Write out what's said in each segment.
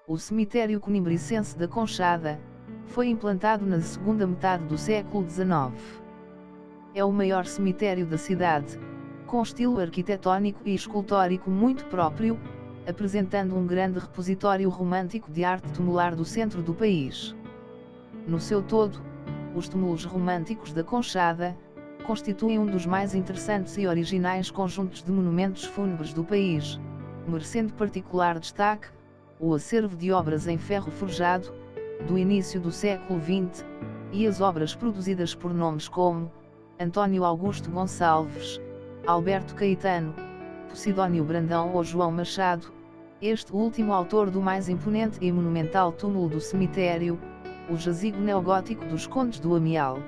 O cemitério conimbricense da Conchada foi implantado na segunda metade do século XIX. É o maior cemitério da cidade, com estilo arquitetónico e escultórico muito próprio, apresentando um grande repositório romântico de arte tumular do centro do país. No seu todo, os túmulos românticos da Conchada constituem um dos mais interessantes e originais conjuntos de monumentos fúnebres do país, merecendo particular destaque o acervo de obras em ferro forjado, do início do século XX, e as obras produzidas por nomes como António Augusto Gonçalves, Alberto Caetano, Posidónio Brandão ou João Machado, este último autor do mais imponente e monumental túmulo do cemitério, o jazigo neogótico dos Condes do Amial.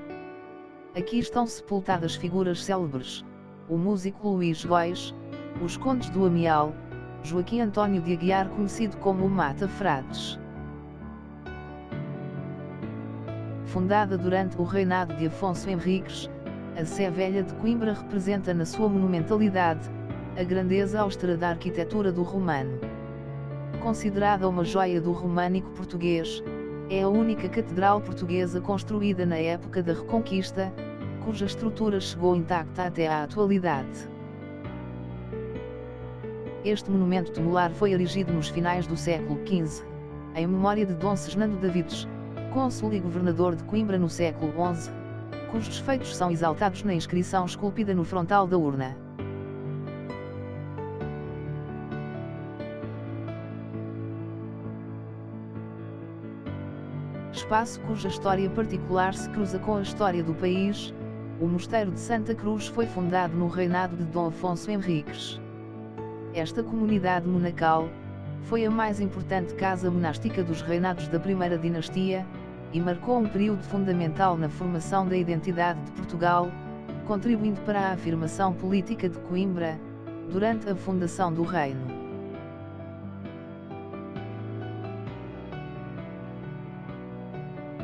Aqui estão sepultadas figuras célebres: o músico Luís Góis, os Condes do Amial, Joaquim Antônio de Aguiar, conhecido como o Mata Frades. Fundada durante o reinado de Afonso Henriques, a Sé Velha de Coimbra representa na sua monumentalidade a grandeza austera da arquitetura do romano. Considerada uma joia do românico português, é a única catedral portuguesa construída na época da Reconquista, cuja estrutura chegou intacta até à atualidade. Este monumento tumular foi erigido nos finais do século XV, em memória de Dom Segisnando Davides, cônsul e governador de Coimbra no século XI, cujos feitos são exaltados na inscrição esculpida no frontal da urna. Espaço cuja história particular se cruza com a história do país, o Mosteiro de Santa Cruz foi fundado no reinado de Dom Afonso Henriques. Esta comunidade monacal foi a mais importante casa monástica dos reinados da primeira dinastia, e marcou um período fundamental na formação da identidade de Portugal, contribuindo para a afirmação política de Coimbra, durante a fundação do reino.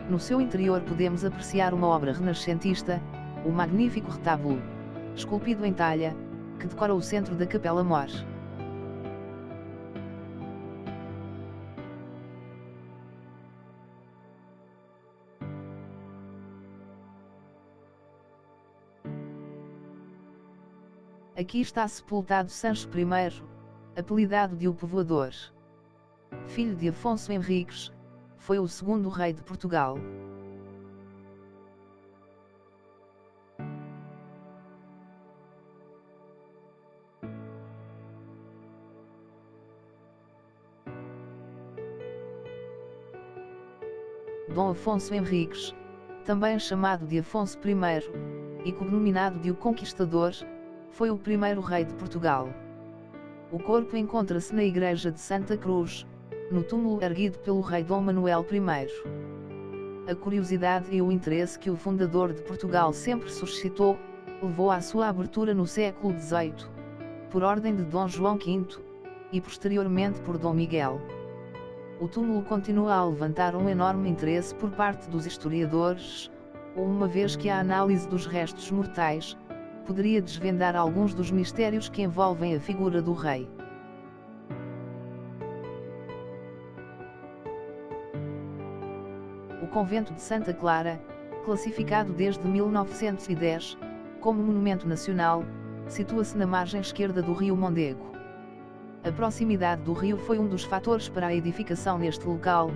No seu interior podemos apreciar uma obra renascentista, o magnífico retábulo, esculpido em talha, que decora o centro da Capela-Mor. Aqui está sepultado Sancho I, apelidado de o Povoador. Filho de Afonso Henriques, foi o segundo rei de Portugal. Dom Afonso Henriques, também chamado de Afonso I, e cognominado de o Conquistador, foi o primeiro rei de Portugal. O corpo encontra-se na igreja de Santa Cruz, no túmulo erguido pelo rei Dom Manuel I. A curiosidade e o interesse que o fundador de Portugal sempre suscitou, levou à sua abertura no século XVIII, por ordem de Dom João V, e posteriormente por Dom Miguel. O túmulo continua a levantar um enorme interesse por parte dos historiadores, uma vez que a análise dos restos mortais poderia desvendar alguns dos mistérios que envolvem a figura do rei. O convento de Santa Clara, classificado desde 1910 como monumento nacional, situa-se na margem esquerda do rio Mondego. A proximidade do rio foi um dos fatores para a edificação neste local,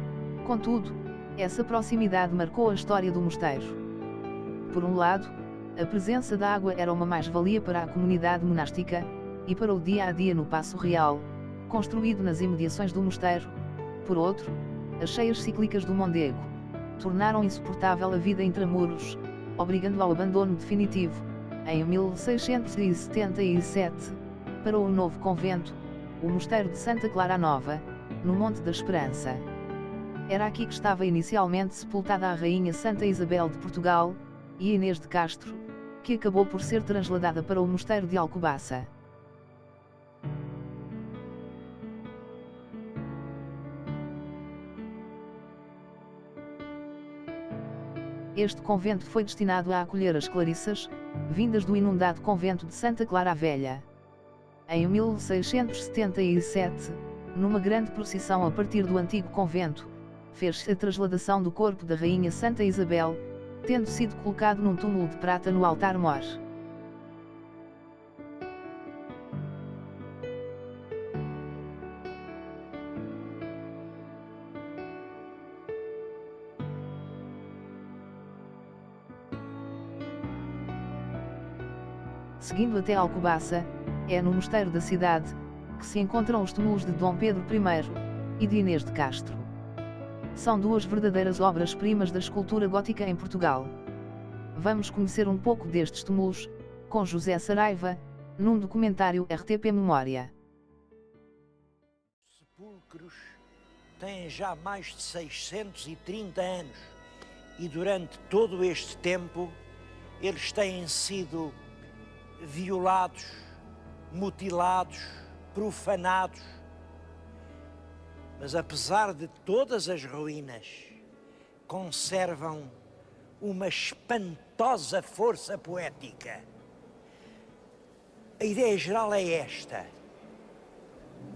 contudo, essa proximidade marcou a história do mosteiro. Por um lado, a presença da água era uma mais-valia para a comunidade monástica, e para o dia-a-dia no Paço Real, construído nas imediações do mosteiro. Por outro, as cheias cíclicas do Mondego tornaram insuportável a vida intramuros, obrigando ao abandono definitivo, em 1677, para o novo convento, o Mosteiro de Santa Clara Nova, no Monte da Esperança. Era aqui que estava inicialmente sepultada a Rainha Santa Isabel de Portugal, e Inês de Castro, que acabou por ser trasladada para o Mosteiro de Alcobaça. Este convento foi destinado a acolher as Clarissas, vindas do inundado convento de Santa Clara a Velha. Em 1677, Numa grande procissão a partir do antigo convento, fez-se a trasladação do corpo da Rainha Santa Isabel, tendo sido colocado num túmulo de prata no altar-mor. Seguindo até Alcobaça, é no mosteiro da cidade, que se encontram os túmulos de Dom Pedro I e de Inês de Castro. São duas verdadeiras obras-primas da escultura gótica em Portugal. Vamos conhecer um pouco destes túmulos, com José Saraiva, num documentário RTP Memória. Os sepulcros têm já mais de 630 anos e durante todo este tempo eles têm sido violados, mutilados, profanados. Mas apesar de todas as ruínas, conservam uma espantosa força poética. A ideia geral é esta: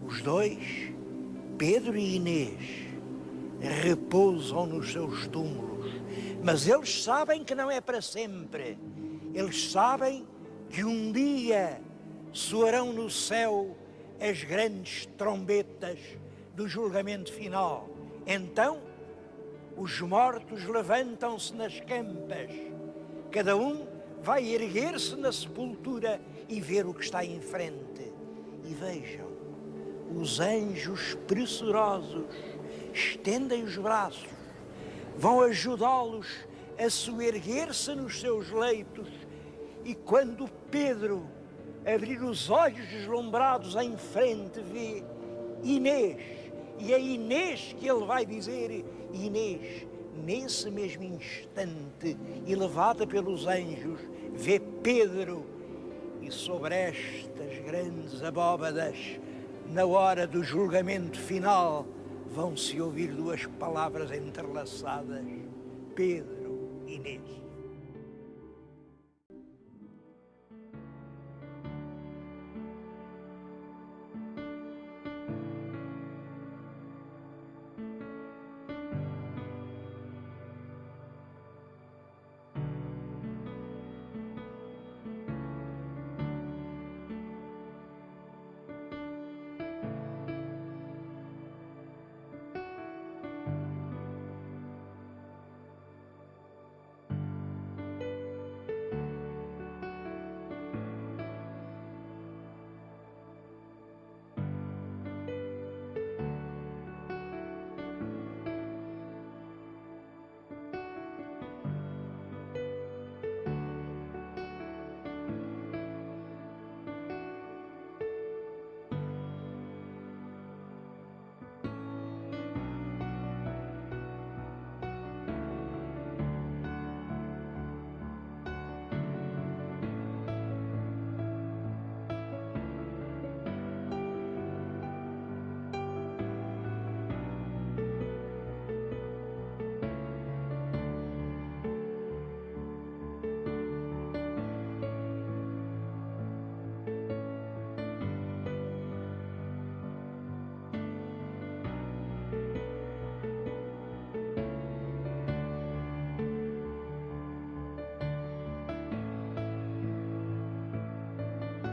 os dois, Pedro e Inês, repousam nos seus túmulos, mas eles sabem que não é para sempre. Eles sabem que um dia soarão no céu as grandes trombetas do julgamento final. Então, os mortos levantam-se nas campas. Cada um vai erguer-se na sepultura e ver o que está em frente. E vejam, os anjos pressurosos estendem os braços, vão ajudá-los a soerguer-se nos seus leitos. E quando Pedro abrir os olhos deslumbrados em frente, vê Inês, e é Inês que ele vai dizer: Inês, nesse mesmo instante, elevada pelos anjos, vê Pedro, e sobre estas grandes abóbadas, na hora do julgamento final, vão-se ouvir duas palavras entrelaçadas: Pedro, Inês.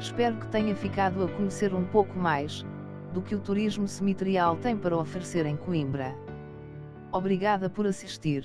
Espero que tenha ficado a conhecer um pouco mais do que o turismo cemiterial tem para oferecer em Coimbra. Obrigada por assistir.